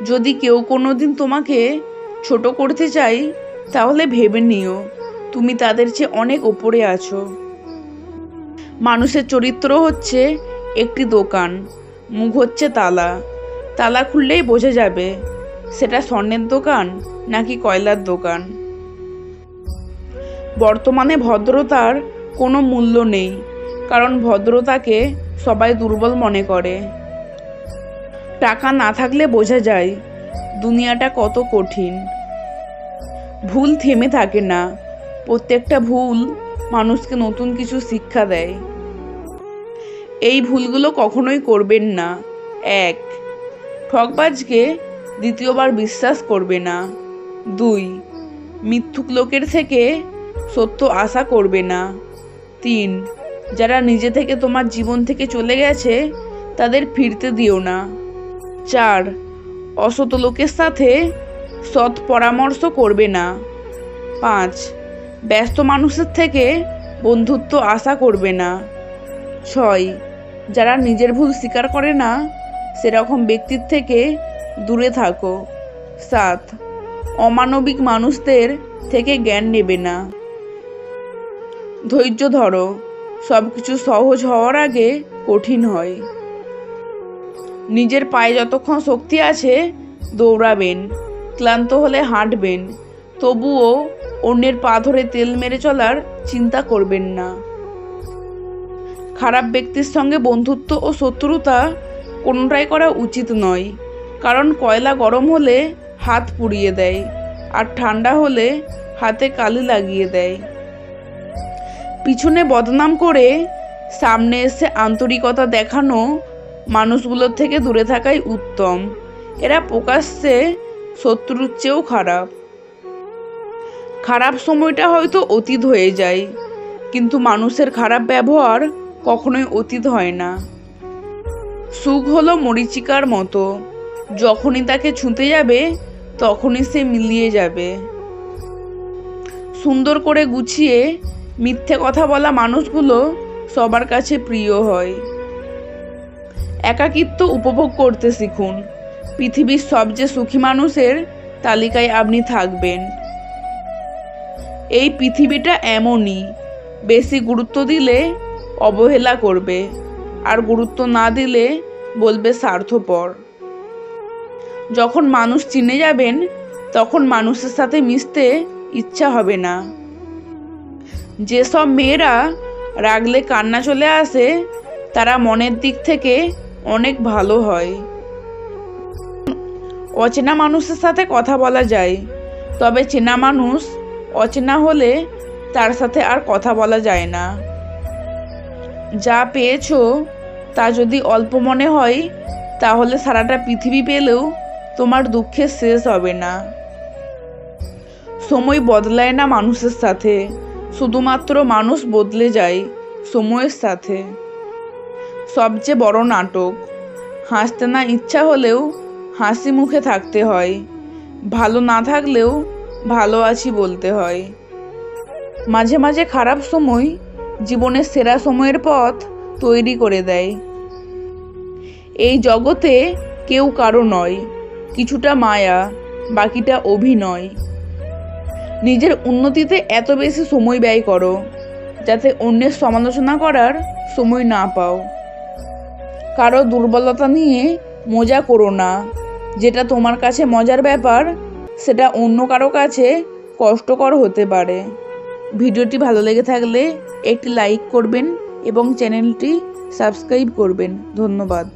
যদি কেউ কোনোদিন তোমাকে ছোট করতে চায়, তাহলে ভেবে নিও তুমি তাদের চেয়ে অনেক ওপরে আছো। মানুষের চরিত্র হচ্ছে একটি দোকান, মুখ হচ্ছে তালা। তালা খুললেই বোঝা যাবে সেটা স্বর্ণের দোকান নাকি কয়লার দোকান। বর্তমানে ভদ্রতার কোনো মূল্য নেই, কারণ ভদ্রতাকে সবাই দুর্বল মনে করে। টাকা না থাকলে বোঝা যায় দুনিয়াটা কত কঠিন। ভুল থেমে থাকে না, প্রত্যেকটা ভুল মানুষকে নতুন কিছু শিক্ষা দেয়। এই ভুলগুলো কখনোই করবেন না। 1. ঠকবাজকে দ্বিতীয়বার বিশ্বাস করবে না। 2. মিথ্যুক লোকের থেকে সত্য আশা করবে না। 3. যারা নিজে থেকে তোমার জীবন থেকে চলে গেছে তাদের ফিরতে দিও না। 4. অসৎ লোকের সাথে সৎ পরামর্শ করবে না। 5. ব্যস্ত মানুষের থেকে বন্ধুত্ব আশা করবে না। 6. যারা নিজের ভুল স্বীকার করে না সেরকম ব্যক্তির থেকে দূরে থাকো। 7. অমানবিক মানুষদের থেকে জ্ঞান নেবে না। ধৈর্য ধরো, সব কিছু সহজ হওয়ার আগে কঠিন হয়। নিজের পায়ে যতক্ষণ শক্তি আছে দৌড়াবেন, ক্লান্ত হলে হাঁটবেন, তবুও অন্যের পা ধরে তেল মেরে চলার চিন্তা করবেন না। খারাপ ব্যক্তির সঙ্গে বন্ধুত্ব ও শত্রুতা কোনোটাই করা উচিত নয়, কারণ কয়লা গরম হলে হাত পুড়িয়ে দেয়, আর ঠান্ডা হলে হাতে কালি লাগিয়ে দেয়। পিছনে বদনাম করে সামনে এসে আন্তরিকতা দেখানো মানুষগুলোর থেকে দূরে থাকাই উত্তম। এরা প্রকাশ্যে শত্রুর চেয়েও খারাপ। খারাপ সময়টা হয়তো অতীত হয়ে যায়, কিন্তু মানুষের খারাপ ব্যবহার কখনোই অতীত হয় না। সুখ হলো মরীচিকার মতো, যখনই তাকে ছুঁতে যাবে তখনই সে মিলিয়ে যাবে। সুন্দর করে গুছিয়ে মিথ্যে কথা বলা মানুষগুলো সবার কাছে প্রিয় হয়। একাকিত্ব উপভোগ করতে শিখুন, পৃথিবীর সবচেয়ে সুখী মানুষের তালিকায় আপনি থাকবেন। এই পৃথিবীটা এমনই, বেশি গুরুত্ব দিলে অবহেলা করবে, আর গুরুত্ব না দিলে বলবে স্বার্থপর। যখন মানুষ চিনে যাবেন তখন মানুষের সাথে মিশতে ইচ্ছা হবে না। যেসব মেয়েরা রাগলে কান্না চলে আসে তারা মনের দিক থেকে অনেক ভালো হয়। অচেনা মানুষের সাথে কথা বলা যায়, তবে চেনা মানুষ অচেনা হলে তার সাথে আর কথা বলা যায় না। যা পেয়েছো তা যদি অল্প মনে হয়, তাহলে সারাটা পৃথিবী পেলেও তোমার দুঃখের শেষ হবে না। সময় বদলায় না মানুষের সাথে, শুধুমাত্র মানুষ বদলে যায় সময়ের সাথে। সবচেয়ে বড় নাটক, হাসতে না ইচ্ছা হলেও হাসি মুখে থাকতে হয়, ভালো না থাকলেও ভালো আছি বলতে হয়। মাঝে মাঝে খারাপ সময় জীবনের সেরা সময়ের পথ তৈরি করে দেয়। এই জগতে কেউ কারো নয়, কিছুটা মায়া, বাকিটা অভিনয়। নিজের উন্নতিতে এত বেশি সময় ব্যয় করো যাতে অন্যের সমালোচনা করার সময় না পাও। কারো দুর্বলতা নিয়ে মজা করো না, যেটা তোমার কাছে মজার ব্যাপার সেটা অন্য কারো কাছে কষ্টকর হতে পারে। ভিডিওটি ভালো লেগে থাকলে একটি লাইক করবেন এবং চ্যানেলটি সাবস্ক্রাইব করবেন। ধন্যবাদ।